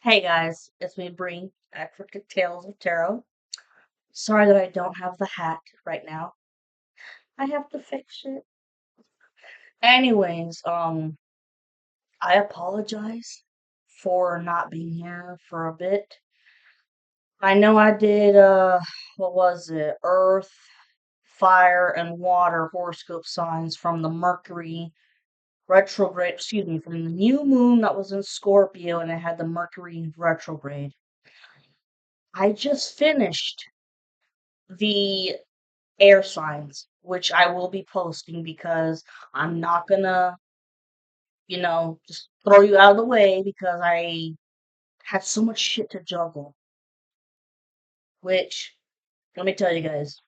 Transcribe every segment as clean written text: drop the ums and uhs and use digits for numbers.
Hey guys, it's me Bree, back for Tales of Tarot. Sorry that I don't have the hat right now. I have to fix it. Anyways, I apologize for not being here for a bit. I know I did what was it? Earth, fire, and water horoscope signs from the Mercury retrograde, excuse me, from the new moon that was in Scorpio and it had the Mercury retrograde. I just finished the air signs, which I will be posting because I'm not gonna, just throw you out of the way because I had so much shit to juggle. Which, let me tell you guys,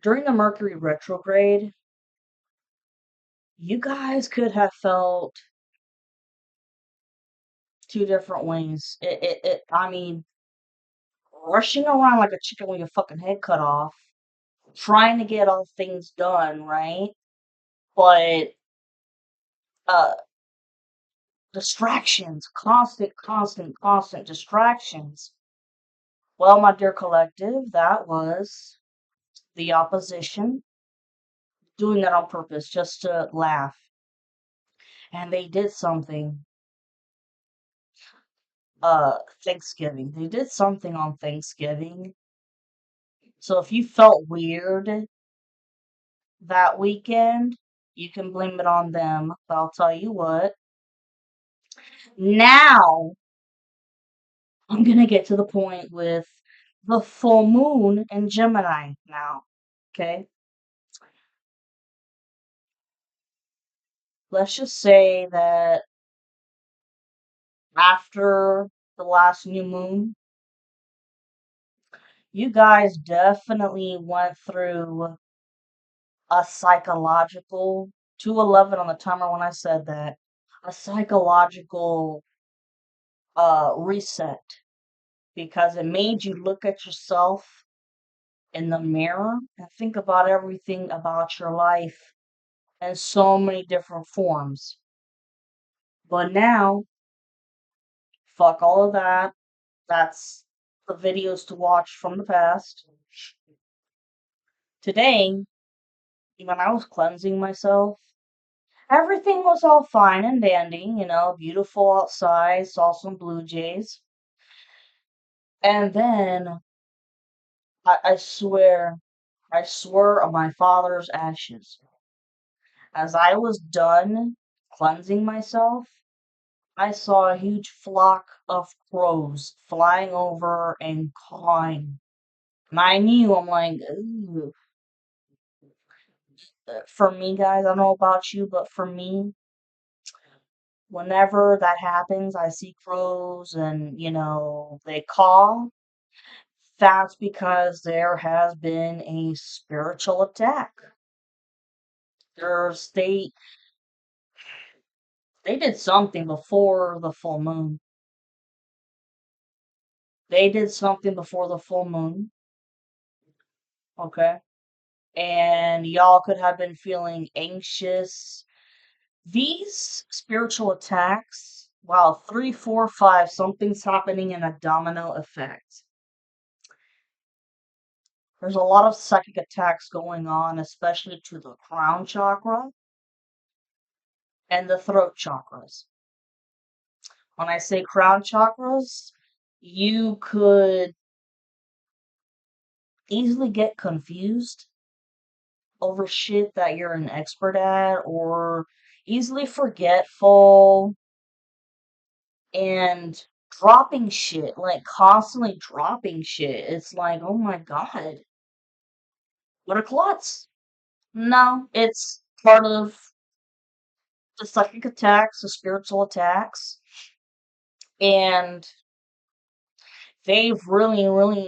during the Mercury retrograde, you guys could have felt two different ways. I mean, rushing around like a chicken with your fucking head cut off, trying to get all things done, right? But, uh, distractions, constant distractions. Well, my dear collective, that was the opposition doing that on purpose just to laugh. And they did something, Thanksgiving. They did something on Thanksgiving. So if you felt weird that weekend, you can blame it on them. But I'll tell you what, now I'm gonna get to the point with the full moon in Gemini now. Okay? Let's just say that after the last new moon, you guys definitely went through a psychological 211 on the timer when I said that. A psychological reset because it made you look at yourself in the mirror and think about everything about your life in so many different forms. But now, fuck all of that. That's the videos to watch from the past. Today, when I was cleansing myself, everything was all fine and dandy, beautiful outside, saw some blue jays. And then I swear on my father's ashes. As I was done cleansing myself, I saw a huge flock of crows flying over and cawing. And I knew, I'm like, ooh. For me, guys, I don't know about you, but for me, whenever that happens, I see crows and, they caw. That's because there has been a spiritual attack. There's they did something before the full moon. They did something before the full moon, okay? And y'all could have been feeling anxious. These spiritual attacks, wow, three, four, five, something's happening in a domino effect. There's a lot of psychic attacks going on, especially to the crown chakra and the throat chakras. When I say crown chakras, you could easily get confused over shit that you're an expert at, or easily forgetful and dropping shit, like constantly dropping shit. It's like, oh my god, what a klutz. No, it's part of the psychic attacks, the spiritual attacks, and they've really,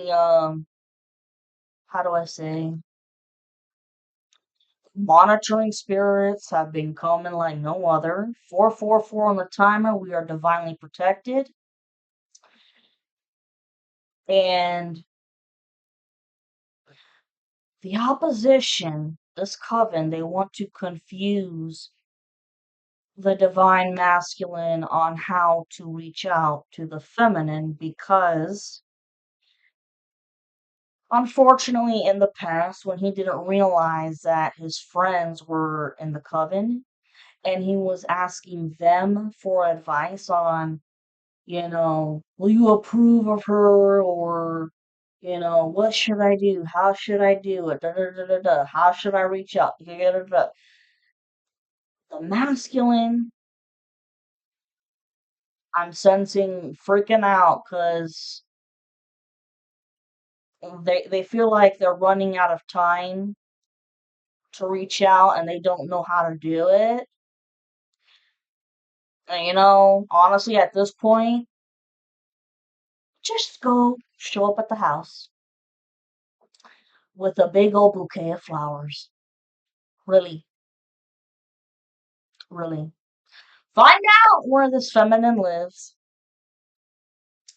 how do I say, monitoring spirits have been coming like no other. 444 on the timer, we are divinely protected. And the opposition, this coven, they want to confuse the divine masculine on how to reach out to the feminine because unfortunately in the past when he didn't realize that his friends were in the coven and he was asking them for advice on, will you approve of her or what should I do? How should I do it? Da, da, da, da, da. How should I reach out? Da, da, da, da. The masculine, I'm sensing freaking out because they feel like they're running out of time to reach out and they don't know how to do it. And honestly, at this point, just go show up at the house with a big old bouquet of flowers. Really, really. Find out where this feminine lives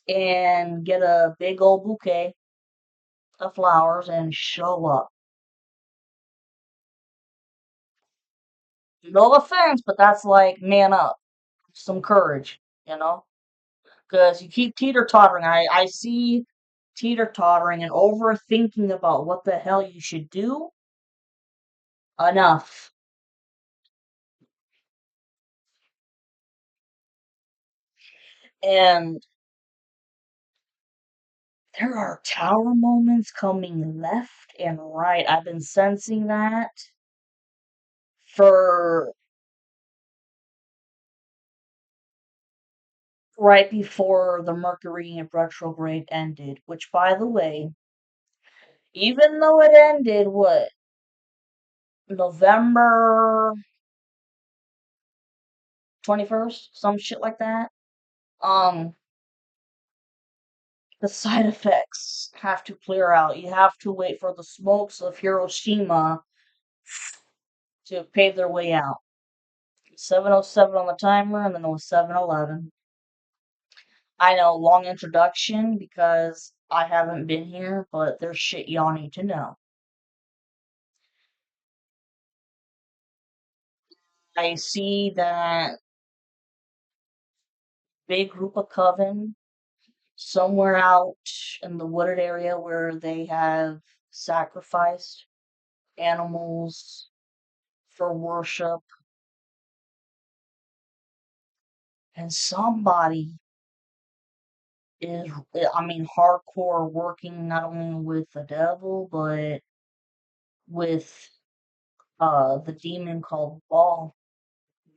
and get a big old bouquet of flowers and show up. No offense, but that's like man up, some courage, because you keep teeter tottering. I see teeter tottering and overthinking about what the hell you should do. Enough. And there are tower moments coming left and right. I've been sensing that for right before the Mercury in retrograde ended, which by the way, even though it ended what November 21st, some shit like that. Um the side effects have to clear out. You have to wait for the smokes of Hiroshima to pave their way out. 7:07 on the timer and then it was 7:11. I know, long introduction because I haven't been here, but there's shit y'all need to know. I see that big group of coven somewhere out in the wooded area where they have sacrificed animals for worship, and somebody is, I mean, hardcore working not only with the devil, but with the demon called Baal.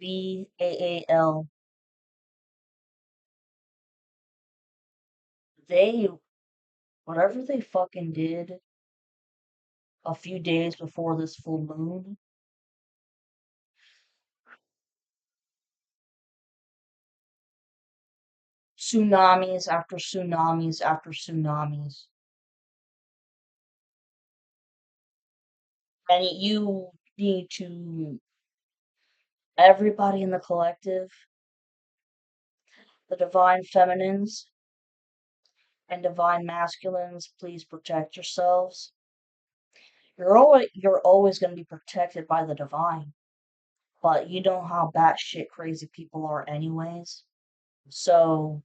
Baal. They, whatever they fucking did a few days before this full moon, tsunamis after tsunamis after tsunamis. And you need to, everybody in the collective, the divine feminines and divine masculines, please protect yourselves. You're always going to be protected by the divine, but you know how batshit crazy people are, anyways. So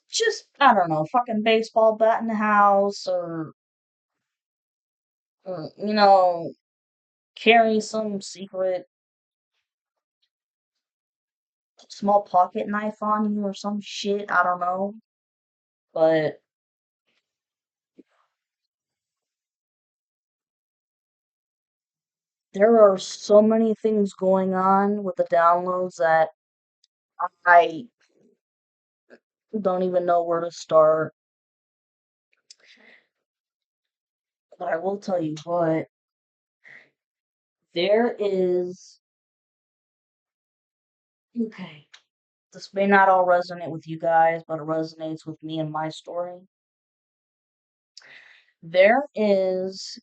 just I don't know, fucking baseball bat in the house, or carry some secret small pocket knife on you or some shit. I don't know, but there are so many things going on with the downloads that I don't even know where to start. But I will tell you what, there is. Okay, this may not all resonate with you guys, but it resonates with me and my story. There is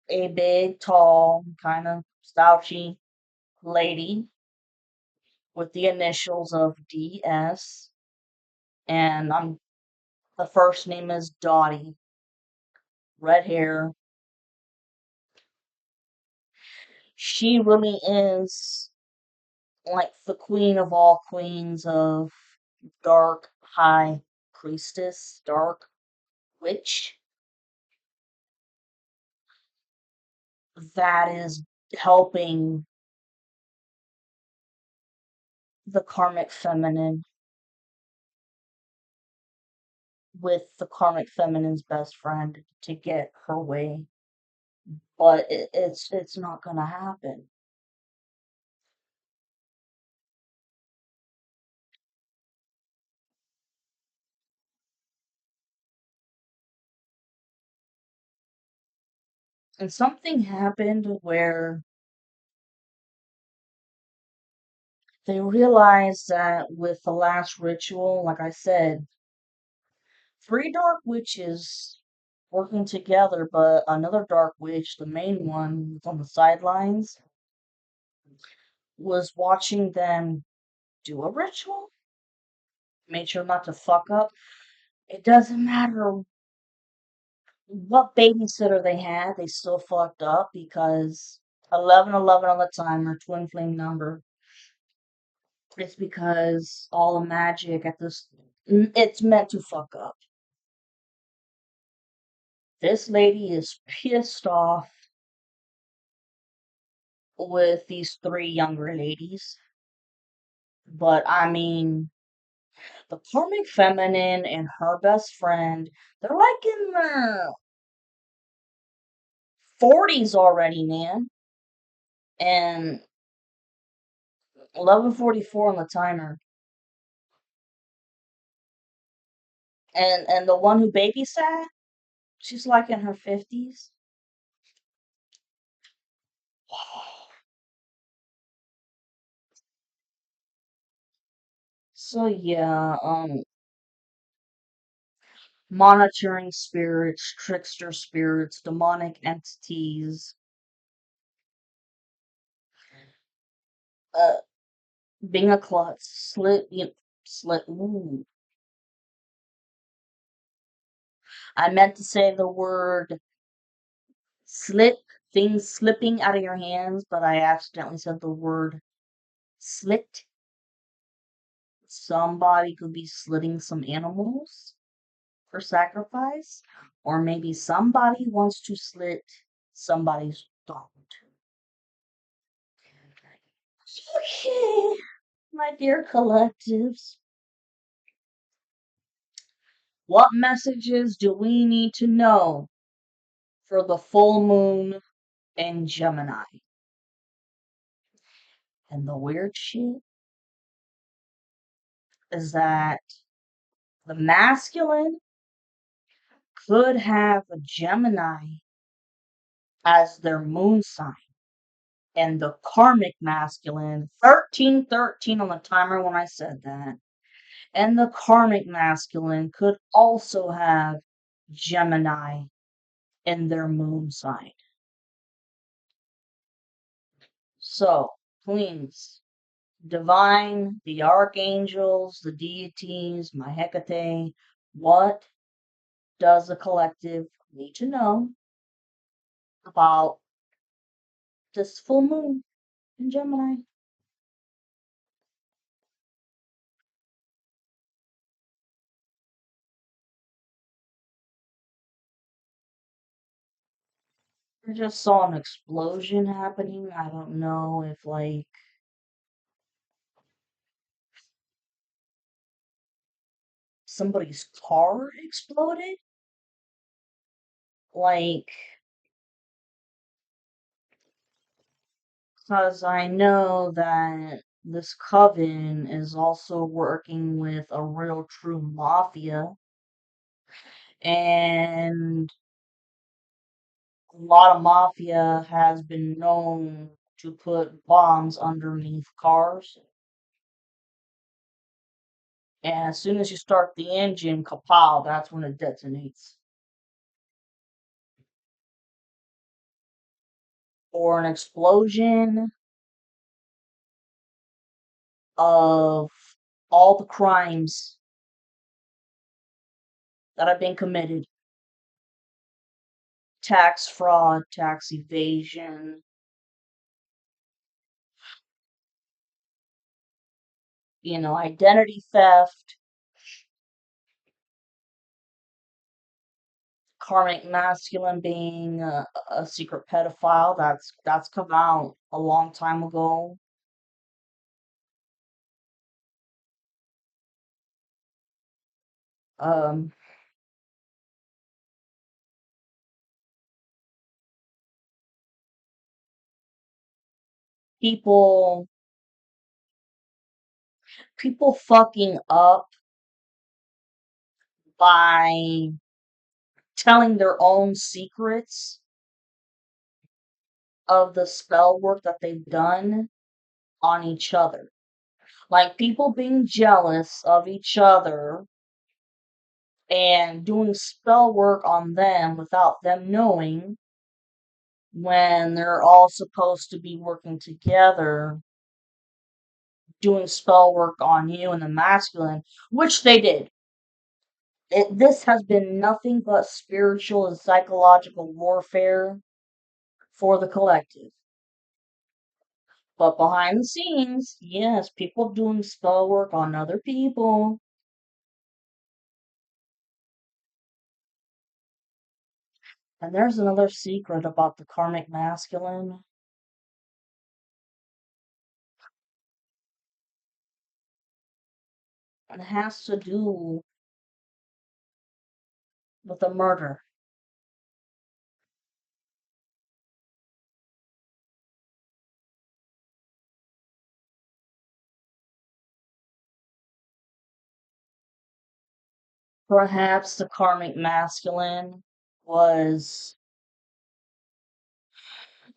a big, tall, kind of slouchy lady with the initials of DS, and the first name is Dottie, red hair. She really is. like the queen of all queens of dark high priestess, dark witch, that is helping the karmic feminine with the karmic feminine's best friend to get her way. But it's not gonna happen. And something happened where they realized that with the last ritual, like I said, three dark witches working together, but another dark witch, the main one, was on the sidelines, was watching them do a ritual, made sure not to fuck up. It doesn't matter what babysitter they had, they still fucked up because 1111 on the timer, twin flame number. It's because all the magic at this, it's meant to fuck up. This lady is pissed off with these three younger ladies. But I mean, the karmic feminine and her best friend, they're like in their 40s already, man. And 11:44 on the timer. And the one who babysat, she's like in her 50s. So yeah, monitoring spirits, trickster spirits, demonic entities, uh, being a klutz, ooh. I meant to say the word slip, things slipping out of your hands, but I accidentally said the word slit. Somebody could be slitting some animals for sacrifice, or maybe somebody wants to slit somebody's throat. Okay, my dear collectives, what messages do we need to know for the full moon in Gemini? And the weird shit is that the masculine could have a Gemini as their moon sign, and the karmic masculine, 1313 on the timer when I said that, and the karmic masculine could also have Gemini in their moon sign. So, please, divine, the archangels, the deities, my Hecate, what does the collective need to know about this full moon in Gemini? I just saw an explosion happening. I don't know if, like, somebody's car exploded. Like, because I know that this coven is also working with a real true mafia, and a lot of mafia has been known to put bombs underneath cars. And as soon as you start the engine, kapow, that's when it detonates. Or an explosion of all the crimes that have been committed: tax fraud, tax evasion, identity theft, karmic masculine being a secret pedophile. That's come out a long time ago. Um, people people fucking up by telling their own secrets of the spell work that they've done on each other. Like people being jealous of each other and doing spell work on them without them knowing when they're all supposed to be working together doing spell work on you and the masculine, which they did. This has been nothing but spiritual and psychological warfare for the collective. But behind the scenes, yes, people doing spell work on other people. And there's another secret about the karmic masculine. And it has to do with a murder. Perhaps the karmic masculine was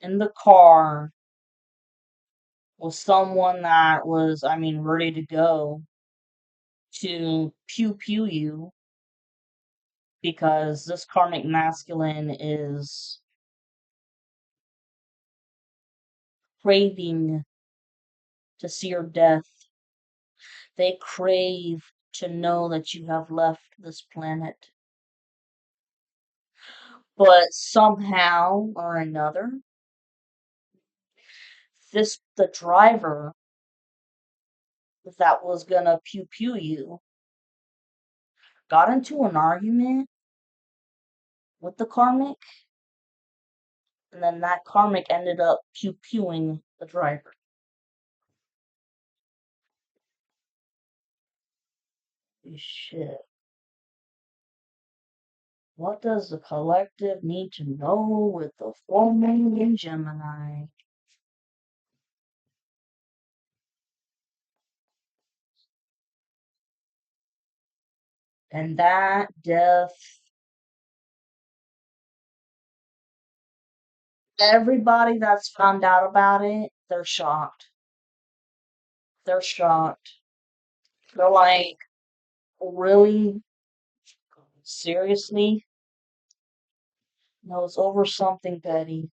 in the car with someone that was, ready to go to pew pew you because this karmic masculine is craving to see your death. They crave to know that you have left this planet. But somehow or another, the driver that was gonna pew pew you got into an argument with the karmic, and then that karmic ended up pew pewing the driver. Shit. What does the collective need to know with the full moon in Gemini? And that death, everybody that's found out about it, they're shocked. They're shocked. They're like, really? Seriously? No, it's over something petty.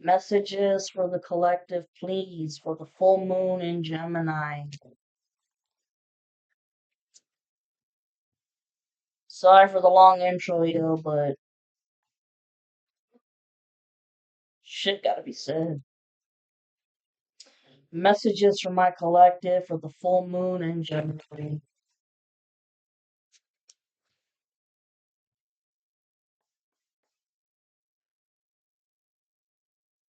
Messages for the collective, please, for the full moon in Gemini. Sorry for the long intro, yo, but shit gotta be said. Messages from my collective for the full moon in Gemini.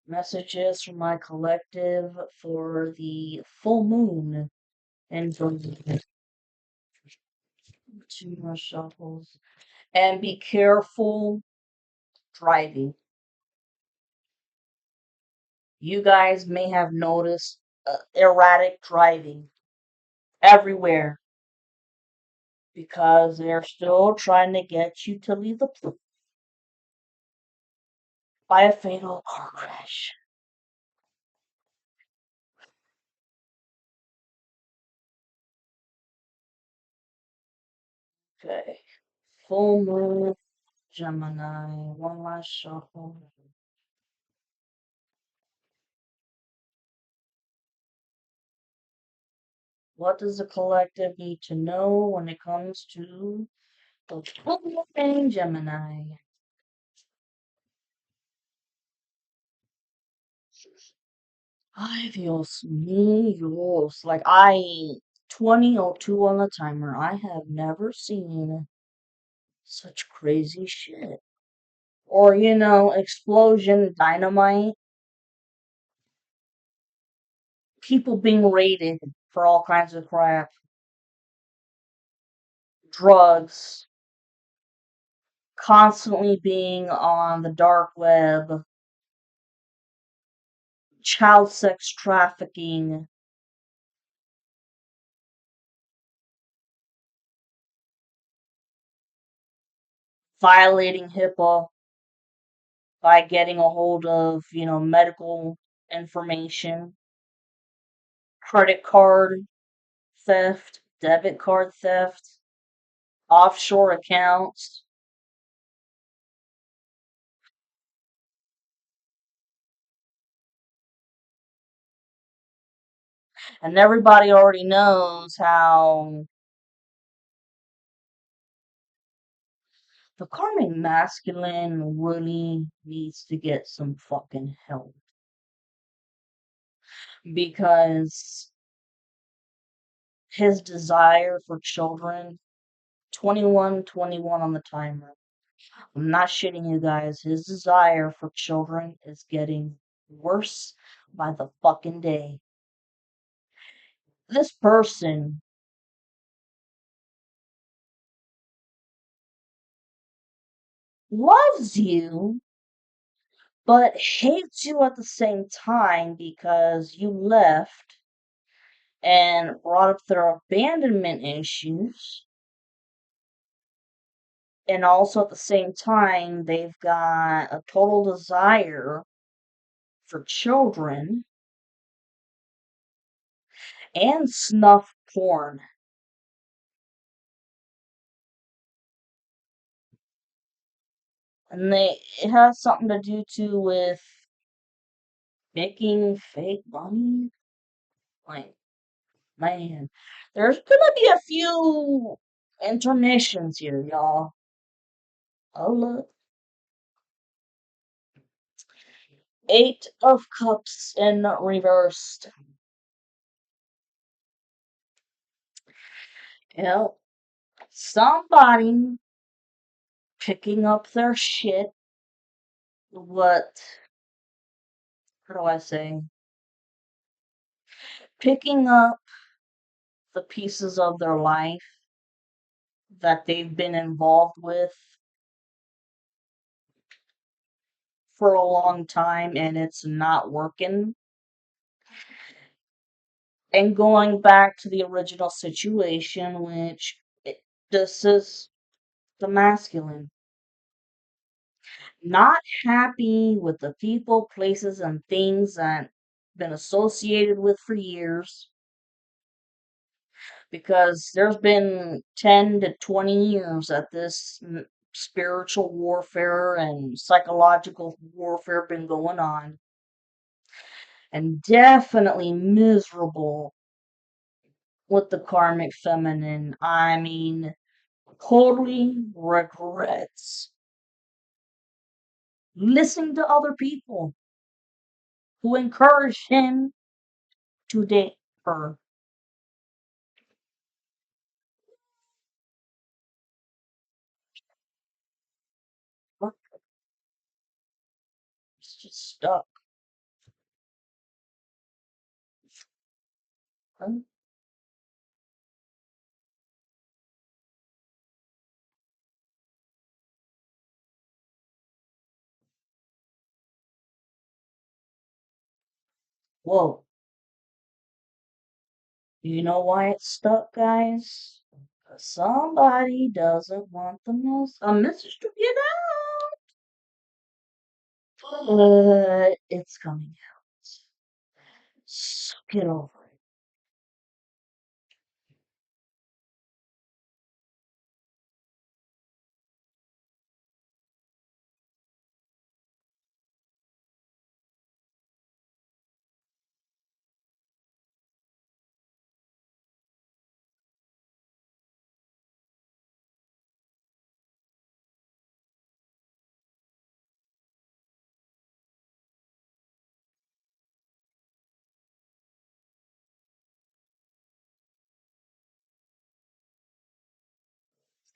Messages from my collective for the full moon in Gemini. Two more shuffles. And be careful driving. You guys may have noticed erratic driving everywhere because they're still trying to get you to leave the place by a fatal car crash. Okay. Full moon, Gemini. One last shuffle. What does the collective need to know when it comes to the full moon in Gemini? Ay, Dios míos. Like, I 20:02 on the timer. I have never seen such crazy shit. Or, explosion, dynamite, people being raided for all kinds of crap, drugs, constantly being on the dark web, child sex trafficking, violating HIPAA by getting a hold of, medical information, credit card theft, debit card theft, offshore accounts. And everybody already knows how the karmic masculine really needs to get some fucking help. Because his desire for children, 21:21 on the timer. I'm not shitting you guys. His desire for children is getting worse by the fucking day. This person loves you, but hates you at the same time because you left and brought up their abandonment issues. And also at the same time, they've got a total desire for children and snuff porn. And it has something to do too with making fake money. Like, man, there's gonna be a few intermissions here, y'all. Oh, look. Eight of Cups in reversed. Yep. Somebody picking up their shit. How do I say? Picking up the pieces of their life that they've been involved with for a long time and it's not working. And going back to the original situation, which this is the masculine. Not happy with the people, places, and things that been associated with for years because there's been 10 to 20 years that this spiritual warfare and psychological warfare been going on, and definitely miserable with the karmic feminine. I mean, totally regrets listening to other people who encourage him to date her. Look, it's just stuck. Huh? Whoa. You know why it's stuck, guys? 'Cause somebody doesn't want a message to get out. But it's coming out. So get over it.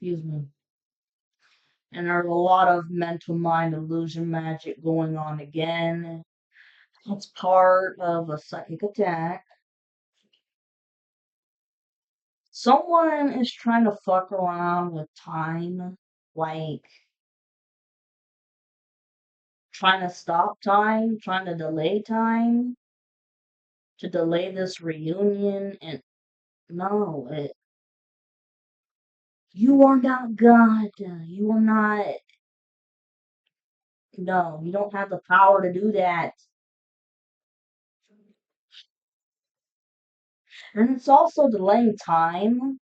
Excuse me. And there's a lot of mental mind illusion magic going on again. It's part of a psychic attack. Someone is trying to fuck around with time, like trying to stop time, trying to delay time, to delay this reunion. And no, you are not God. You are not. No, you don't have the power to do that. And it's also delaying time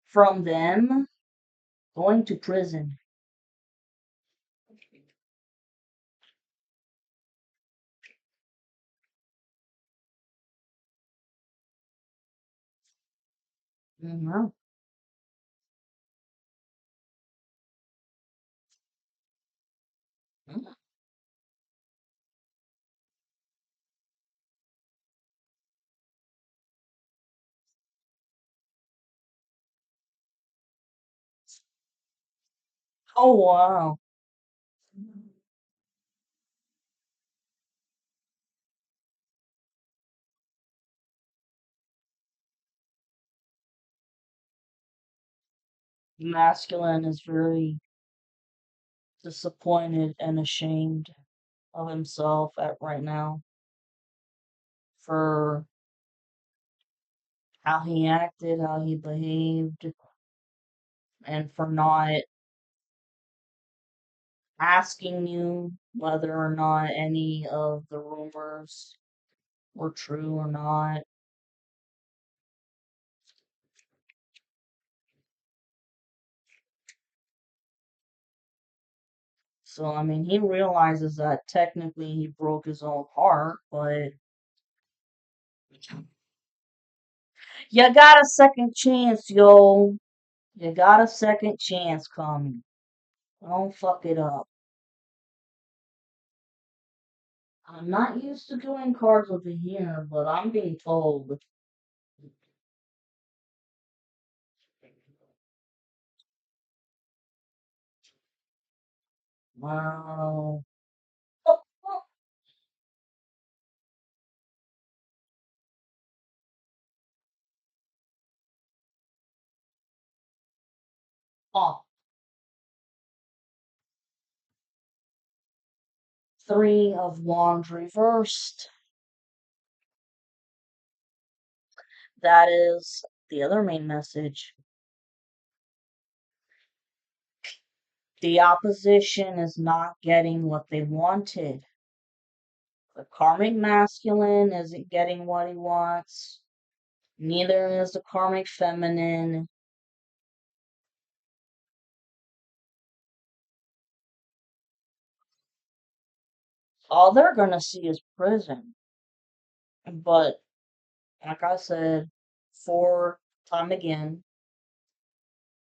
from them going to prison. Mhm. Oh, wow. Masculine is very disappointed and ashamed of himself at right now for how he acted, how he behaved, and for not asking you whether or not any of the rumors were true or not. So, I mean, he realizes that technically he broke his own heart, but you got a second chance, yo. You got a second chance coming. Don't fuck it up. I'm not used to doing cards over here, but I'm being told. Wow. Oh, oh, oh. Three of Wands reversed. That is the other main message. The opposition is not getting what they wanted. The karmic masculine isn't getting what he wants. Neither is the karmic feminine. All they're gonna see is prison. But like I said, for time again,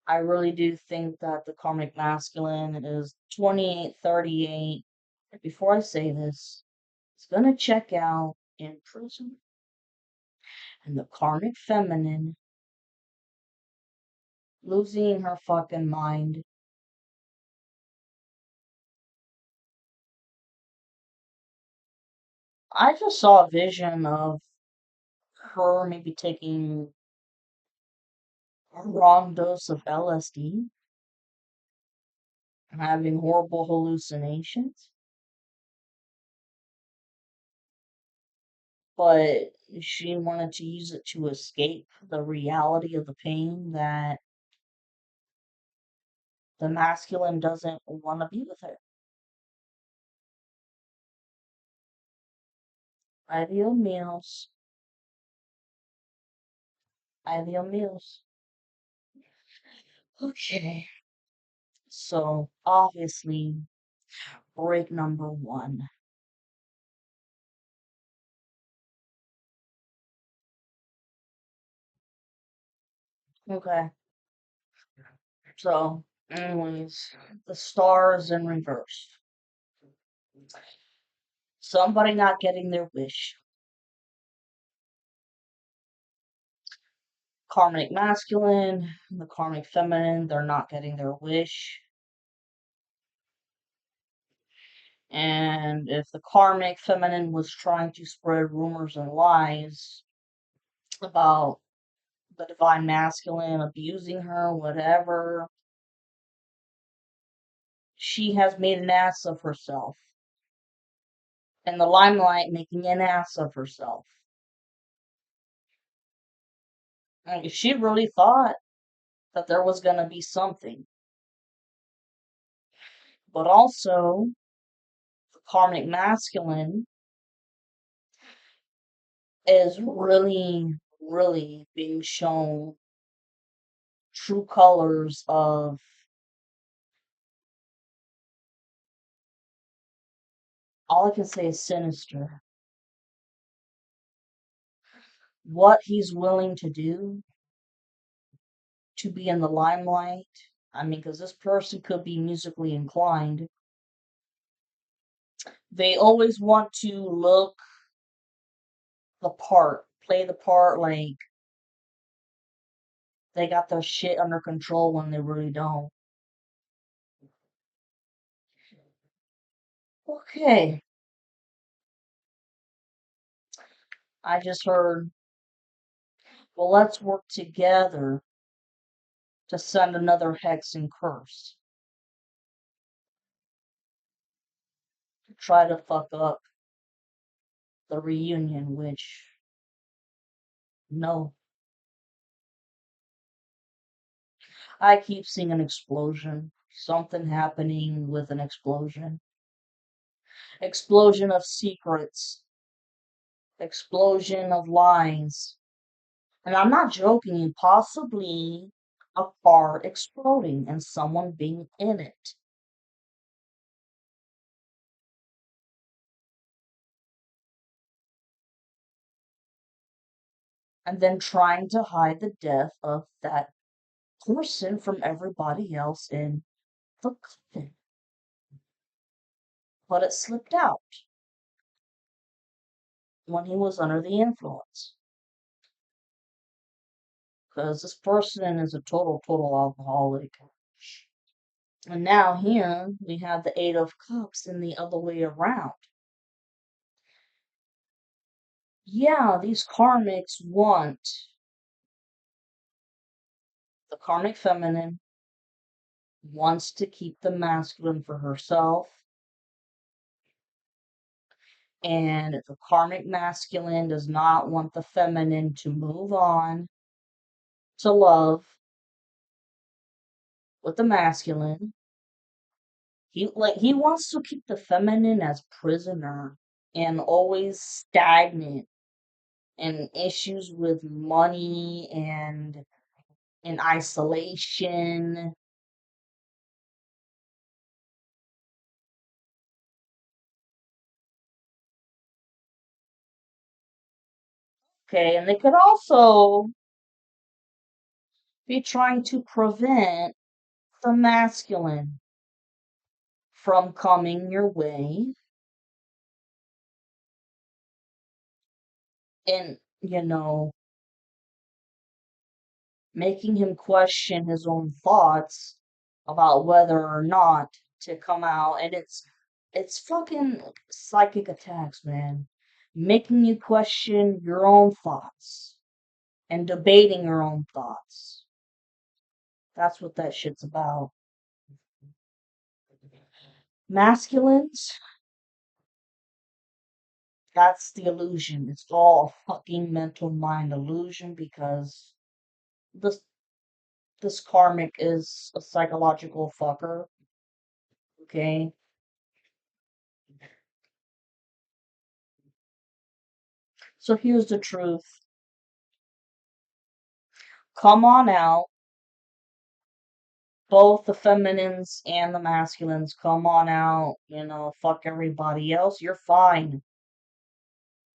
I really do think that the karmic masculine is 2838. Before I say this, it's gonna check out in prison. And the karmic feminine losing her fucking mind. I just saw a vision of her maybe taking a wrong dose of LSD and having horrible hallucinations. But she wanted to use it to escape the reality of the pain that the masculine doesn't want to be with her. Ideal meals. Ideal meals. Okay. So, obviously, break number one. Okay. So, anyways, the stars in reverse. Somebody not getting their wish. karmic masculine and the karmic feminine, they're not getting their wish. And if the karmic feminine was trying to spread rumors and lies about the divine masculine abusing her, whatever, she has made an ass of herself. In the limelight, making an ass of herself. And she really thought that there was going to be something. But also, the karmic masculine is really, really being shown true colors of all I can say is sinister. What he's willing to do to be in the limelight. I mean, because this person could be musically inclined. They always want to look the part, play the part like they got their shit under control when they really don't. Okay, I just heard, well, let's work together to send another hex and curse to try to fuck up the reunion, which, no. I keep seeing an explosion. Something happening with an explosion. Explosion of secrets. Explosion of lies. And I'm not joking, possibly a car exploding and someone being in it. And then trying to hide the death of that person from everybody else in the coven. But it slipped out when he was under the influence. Because this person is a total alcoholic. And now here we have the Eight of Cups in the other way around. Yeah, these karmics want the karmic feminine wants to keep the masculine for herself. And the karmic masculine does not want the feminine to move on to love with the masculine. He wants to keep the feminine as prisoner and always stagnant and issues with money and in isolation. Okay, and they could also be trying to prevent the masculine from coming your way and, making him question his own thoughts about whether or not to come out. And it's fucking psychic attacks, man. Making you question your own thoughts and debating your own thoughts. That's what that shit's about. Masculines, that's the illusion. It's all a fucking mental mind illusion because this this karmic is a psychological fucker. Okay? So here's the truth. Come on out. Both the feminines and the masculines, come on out. Fuck everybody else. You're fine.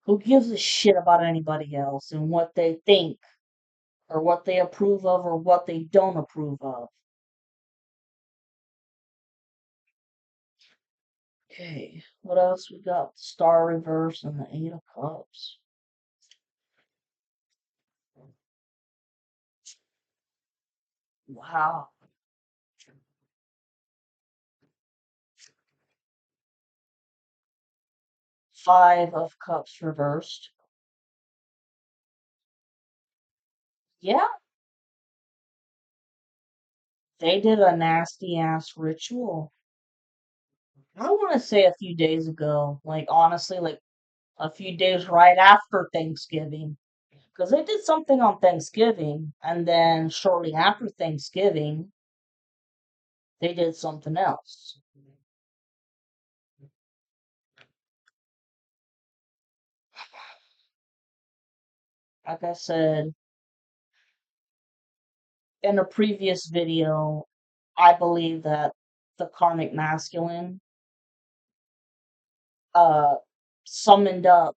Who gives a shit about anybody else and what they think or what they approve of or what they don't approve of? Okay, what else we got? Star reverse and the Eight of Cups. Wow. 5 of Cups reversed. Yeah, they did a nasty ass ritual. I want to say a few days ago, like honestly, like a few days right after Thanksgiving. Because they did something on Thanksgiving, and then shortly after Thanksgiving, they did something else. Like I said in a previous video, I believe that the karmic masculine uh summoned up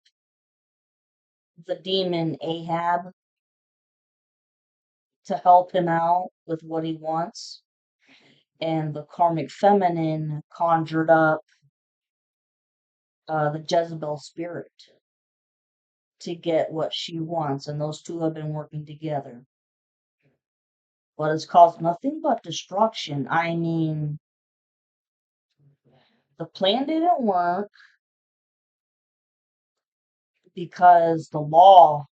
the demon Ahab to help him out with what he wants, and the karmic feminine conjured up the Jezebel spirit to get what she wants, and those two have been working together. But it's caused nothing but destruction. I mean, the plan didn't work because the law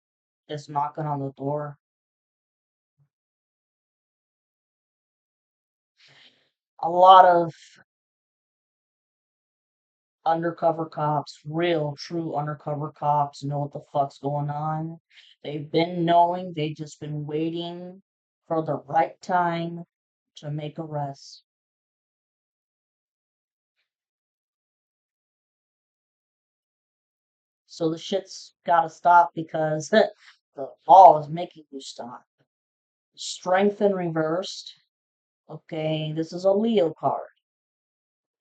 is knocking on the door. A lot of undercover cops, real, true undercover cops, know what the fuck's going on. They've been knowing, they've just been waiting for the right time to make arrests. So the shit's gotta stop because the law is making you stop. Strength in reversed. Okay, this is a Leo card.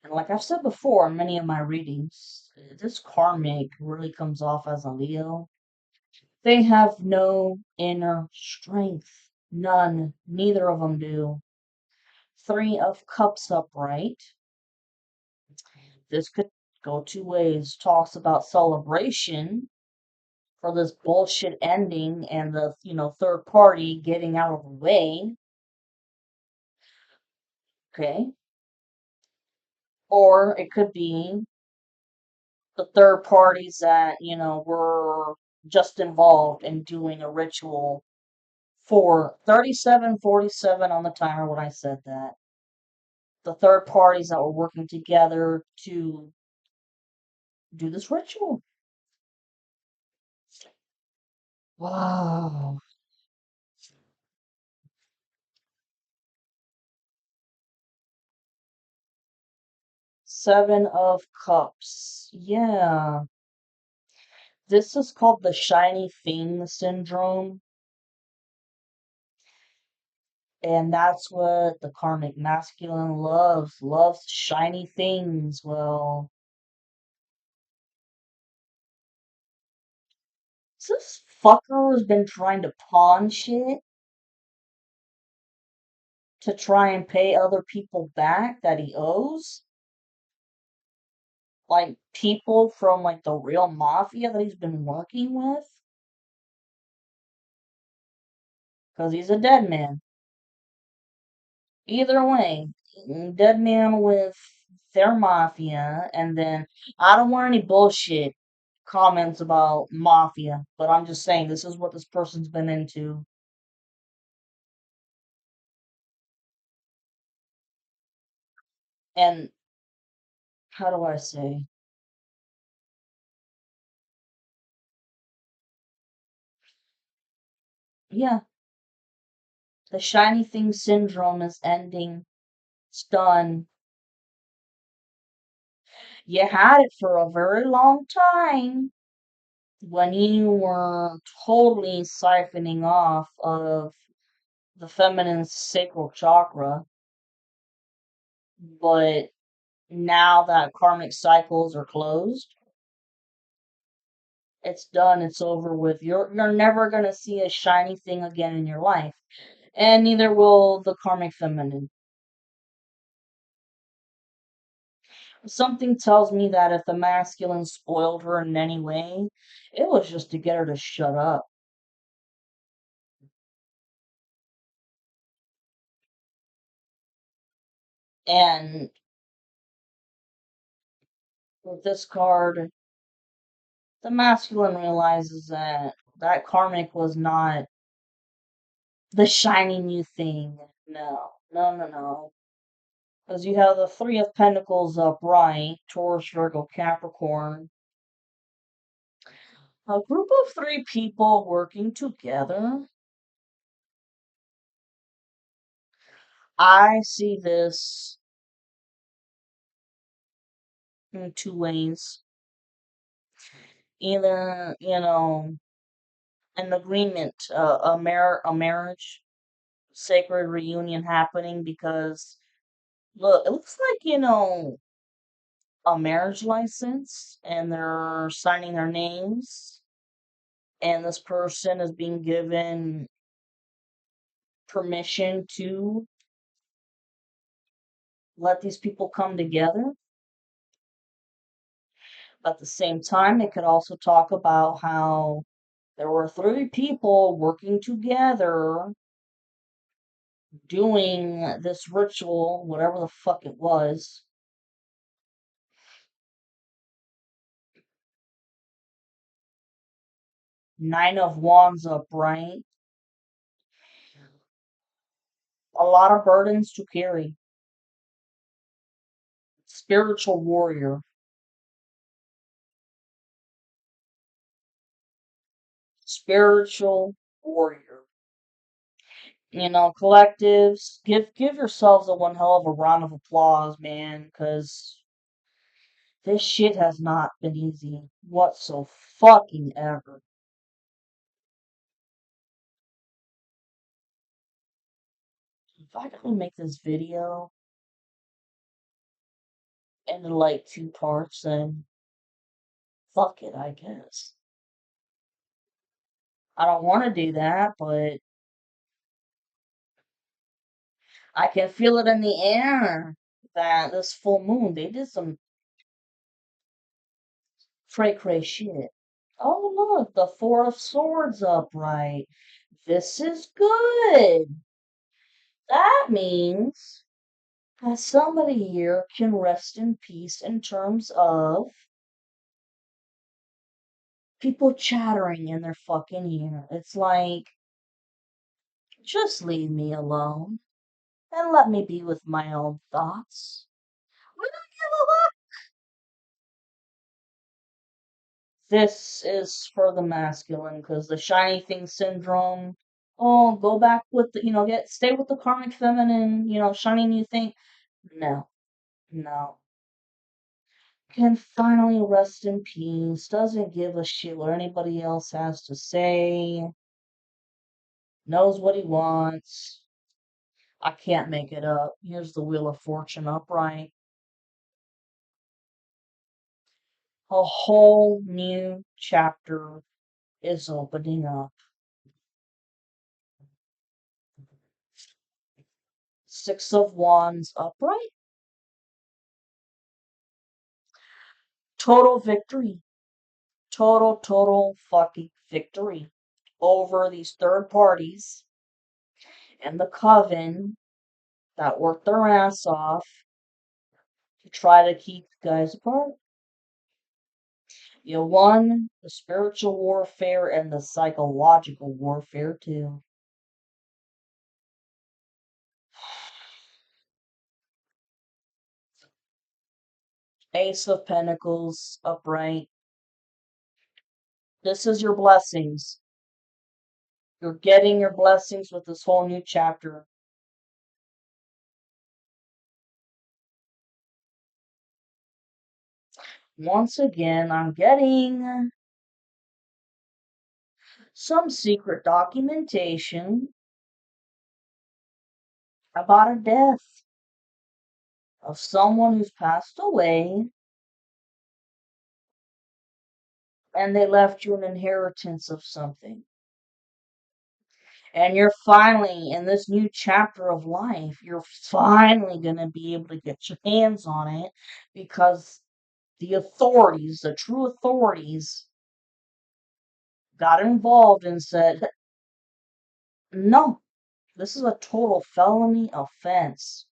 And like I've said before in many of my readings, this karmic really comes off as a Leo. They have no inner strength. None. Neither of them do. 3 of Cups upright. This could go two ways. Talks about celebration for this bullshit ending and the, third party getting out of the way. Okay. Or it could be the third parties that, were just involved in doing a ritual for 37:47 on the timer when I said that. The third parties that were working together to do this ritual. Wow. 7 of Cups. Yeah. This is called the shiny thing syndrome. And that's what the karmic masculine loves. Loves shiny things. Well, this fucker has been trying to pawn shit to try and pay other people back that he owes. Like people from like the real mafia that he's been working with. Because he's a dead man. Either way, dead man with their mafia, and then I don't want any bullshit comments about mafia, but I'm just saying this is what this person's been into. And how do I say? Yeah, the shiny thing syndrome is ending. It's done. You had it for a very long time when you were totally siphoning off of the feminine sacral chakra, but now that karmic cycles are closed, it's done, it's over with. You're never gonna see a shiny thing again in your life. And neither will the karmic feminine. Something tells me that if the masculine spoiled her in any way, it was just to get her to shut up. And with this card, the masculine realizes that that karmic was not the shiny new thing. No, no, no, no. Because you have the Three of Pentacles upright, Taurus, Virgo, Capricorn. A group of three people working together. I see this in two ways. Either, an agreement, a marriage, sacred reunion happening because, look, it looks like, a marriage license and they're signing their names and this person is being given permission to let these people come together. At the same time, it could also talk about how there were three people working together doing this ritual, whatever the fuck it was. Nine of Wands upright. A lot of burdens to carry. Spiritual warrior. Spiritual warrior. Collectives, give yourselves a one hell of a round of applause, man, because this shit has not been easy whatso fucking ever. If I could make this video into like two parts, then fuck it, I guess. I don't want to do that, but I can feel it in the air that this full moon, they did some cray shit. Oh, look, the Four of Swords upright. This is good. That means that somebody here can rest in peace in terms of people chattering in their fucking ear. It's like, just leave me alone and let me be with my own thoughts. We don't give a fuck. This is for the masculine because the shiny thing syndrome. Oh, go back with the, stay with the karmic feminine, shiny new thing. No, no. Can finally rest in peace. Doesn't give a shit what anybody else has to say. Knows what he wants. I can't make it up. Here's the Wheel of Fortune upright. A whole new chapter is opening up. Six of Wands upright. Total victory. Total fucking victory over these third parties and the coven that worked their ass off to try to keep you guys apart. You won the spiritual warfare and the psychological warfare too. Ace of Pentacles upright. This is your blessings. You're getting your blessings with this whole new chapter. Once again, I'm getting some secret documentation about a death of someone who's passed away and they left you an inheritance of something. And you're finally, in this new chapter of life, you're finally going to be able to get your hands on it because the authorities, the true authorities, got involved and said, no, this is a total felony offense.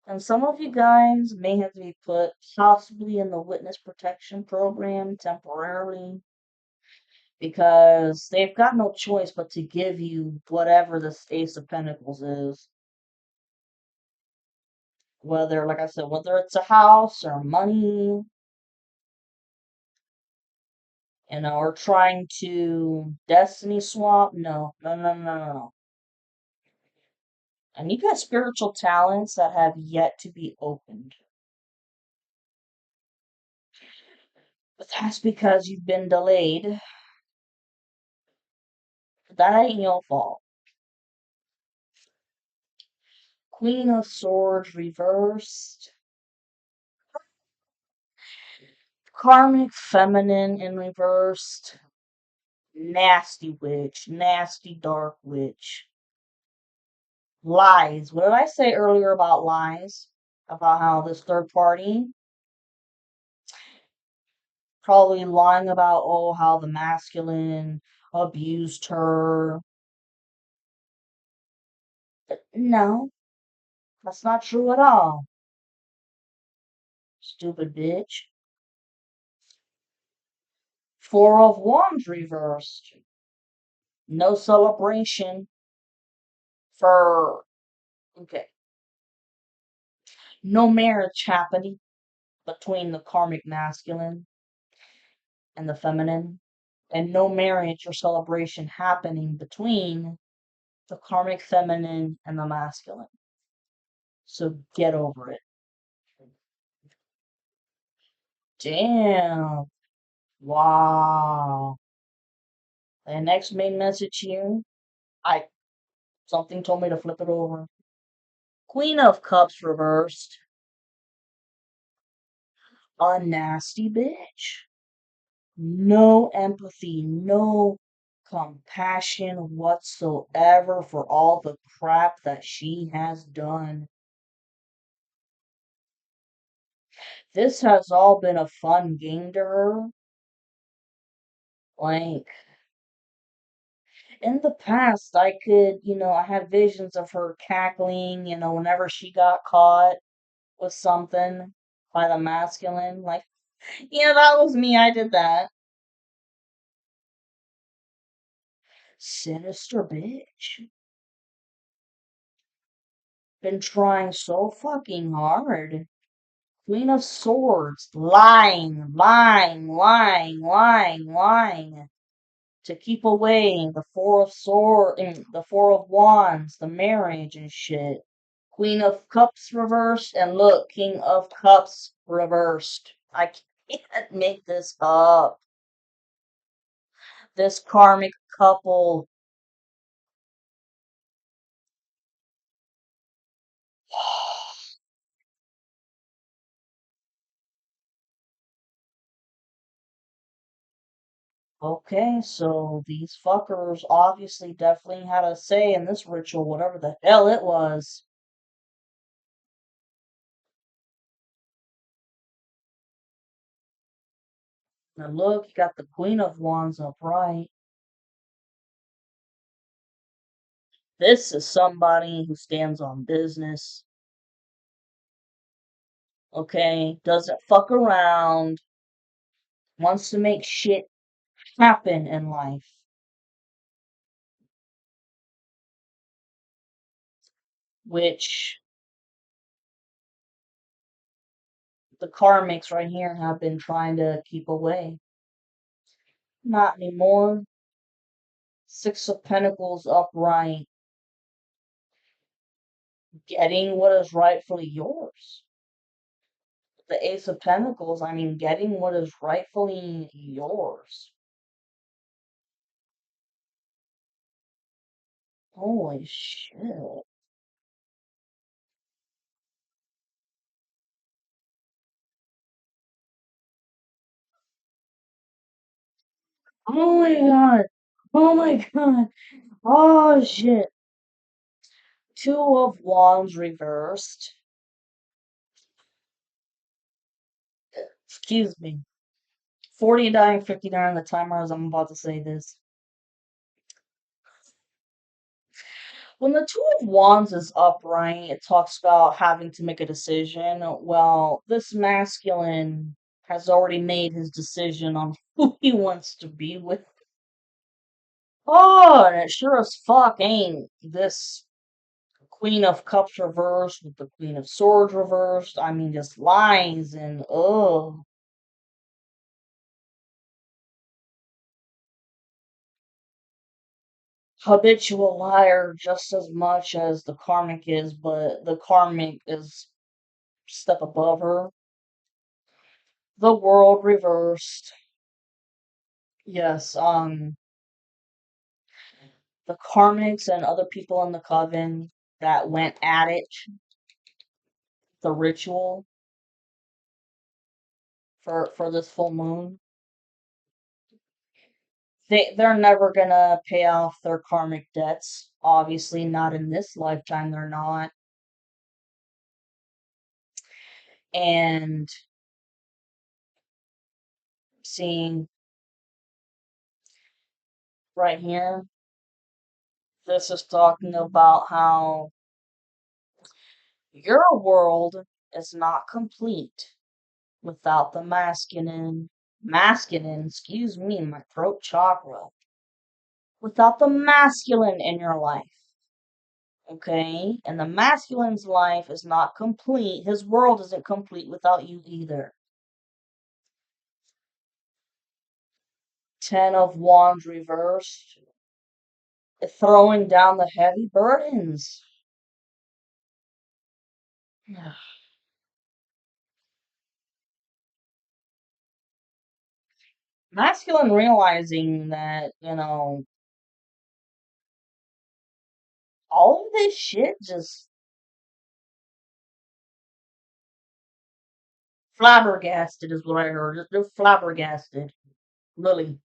And some of you guys may have to be put possibly in the witness protection program temporarily because they've got no choice but to give you whatever the Ace of Pentacles is. Whether, like I said, whether it's a house or money, or trying to destiny swap. No, no, no, no, no, no. And you got spiritual talents that have yet to be opened. But that's because you've been delayed. That ain't your fault. Queen of Swords reversed. Karmic Feminine in reversed. Nasty witch. Nasty dark witch. Lies. What did I say earlier about lies? About how this third party probably lying about, oh, how the masculine abused her. No, that's not true at all. Stupid bitch. Four of Wands reversed. No celebration for, okay, no marriage happening between the karmic masculine and the feminine, and no marriage or celebration happening between the karmic feminine and the masculine. So get over it. Damn. Wow. And next main message here, I something told me to flip it over. Queen of Cups reversed. A nasty bitch. No empathy, no compassion whatsoever for all the crap that she has done. This has all been a fun game to her. Like, in the past, I could, I had visions of her cackling, whenever she got caught with something by the masculine. Like, yeah, that was me. I did that. Sinister bitch. Been trying so fucking hard. Queen of Swords. Lying, lying, lying, lying, lying. To keep away the Four of Swords, the Four of Wands, the marriage and shit. Queen of Cups reversed, and look, King of Cups reversed. I can't make this up. This karmic couple. Okay, so these fuckers obviously definitely had a say in this ritual, whatever the hell it was. Now look, you got the Queen of Wands upright. This is somebody who stands on business, okay? Doesn't fuck around, wants to make shit happen in life. Which the Karmics right here have been trying to keep away. Not anymore. Six of Pentacles upright. Getting what is rightfully yours. The Ace of Pentacles, I mean, getting what is rightfully yours. Holy shit. Oh my god. Oh my god. Oh shit. Two of Wands reversed. Excuse me. 49, 59 on the timer as I'm about to say this. When the Two of Wands is upright, it talks about having to make a decision. Well, this masculine has already made his decision on who he wants to be with. Oh, and it sure as fuck ain't this Queen of Cups reversed with the Queen of Swords reversed. I mean, just lies and habitual liar just as much as the karmic is, but the karmic is step above her. The world reversed. Yes, the Karmics and other people in the coven that went at it, the ritual for this full moon, they're never gonna pay off their karmic debts. Obviously, not in this lifetime. They're not. And seeing right here, this is talking about how your world is not complete without the masculine, excuse me, my throat chakra, without the masculine in your life. Okay? And the masculine's life is not complete. His world isn't complete without you either. Ten of Wands reversed, throwing down the heavy burdens. Masculine realizing that, all of this shit just flabbergasted is what I heard. They're flabbergasted. Really.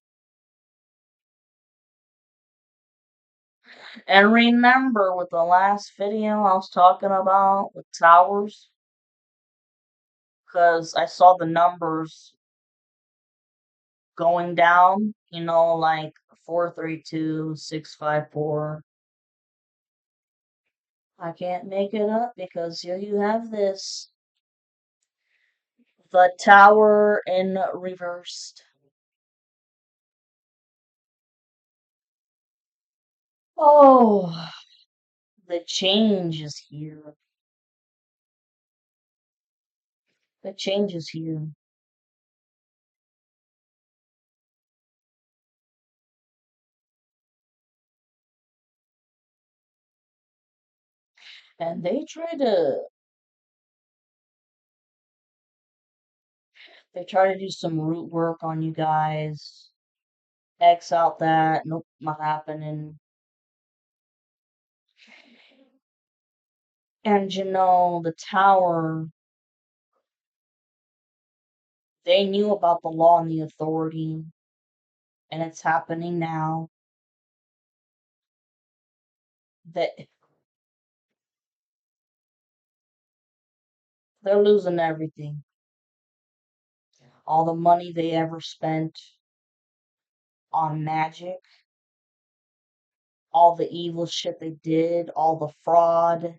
And remember with the last video I was talking about with towers, because I saw the numbers going down, like 432, 654. I can't make it up because here you have this. The tower in reversed. Oh, the change is here. The change is here. And they try to do some root work on you guys. X out that. Nope, not happening. And the tower, they knew about the law and the authority, and it's happening now. That they're losing everything. All the money they ever spent on magic, all the evil shit they did, all the fraud.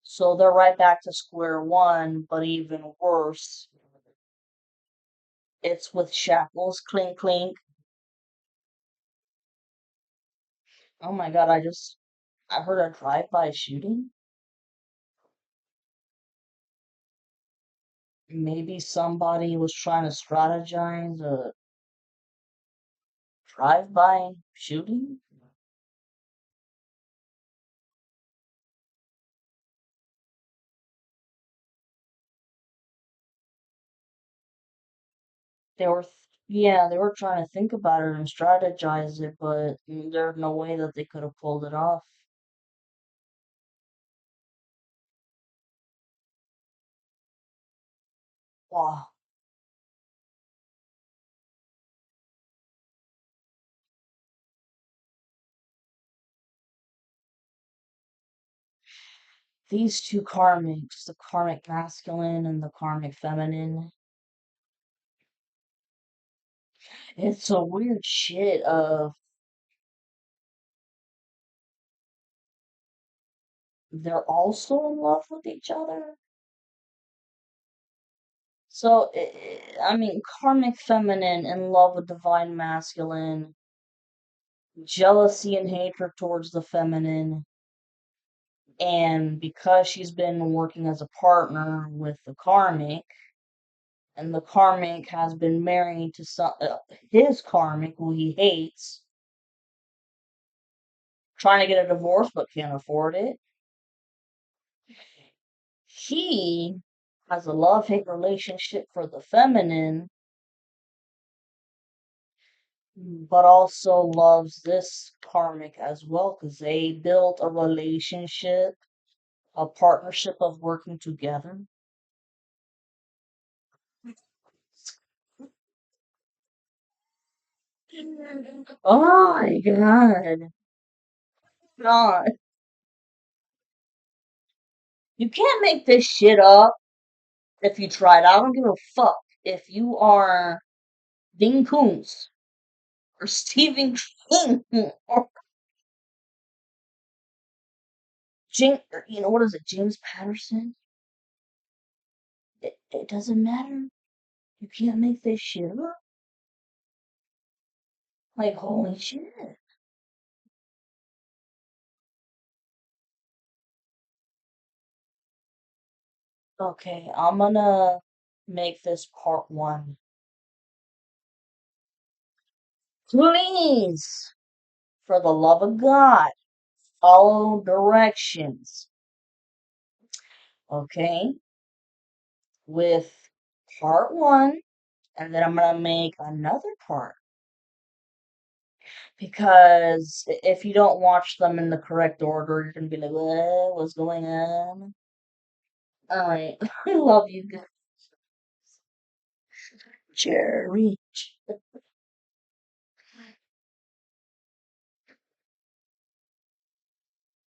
So they're right back to square one, but even worse. It's with shackles, clink clink. Oh my god, I heard a drive-by shooting. Maybe somebody was trying to strategize a drive-by shooting. Yeah, they were trying to think about it and strategize it, but there's no way that they could have pulled it off. Wow. These two karmics, the karmic masculine and the karmic feminine, it's a weird shit of they're also in love with each other. So, I mean, karmic feminine in love with divine masculine, jealousy and hatred towards the feminine, and because she's been working as a partner with the karmic, and the karmic has been married to his karmic, who he hates, trying to get a divorce but can't afford it. He has a love-hate relationship for the feminine, but also loves this karmic as well because they built a relationship, a partnership of working together. Oh my god. God. You can't make this shit up if you tried. I don't give a fuck if you are Dean Koontz or Stephen King or what is it, James Patterson? It doesn't matter. You can't make this shit up. Like, holy shit. Okay, I'm gonna make this part one. Please, for the love of God, follow directions. Okay, with part one, and then I'm gonna make another part. Because if you don't watch them in the correct order, you're gonna be like, what's going on? Alright, I love you guys. Jerry.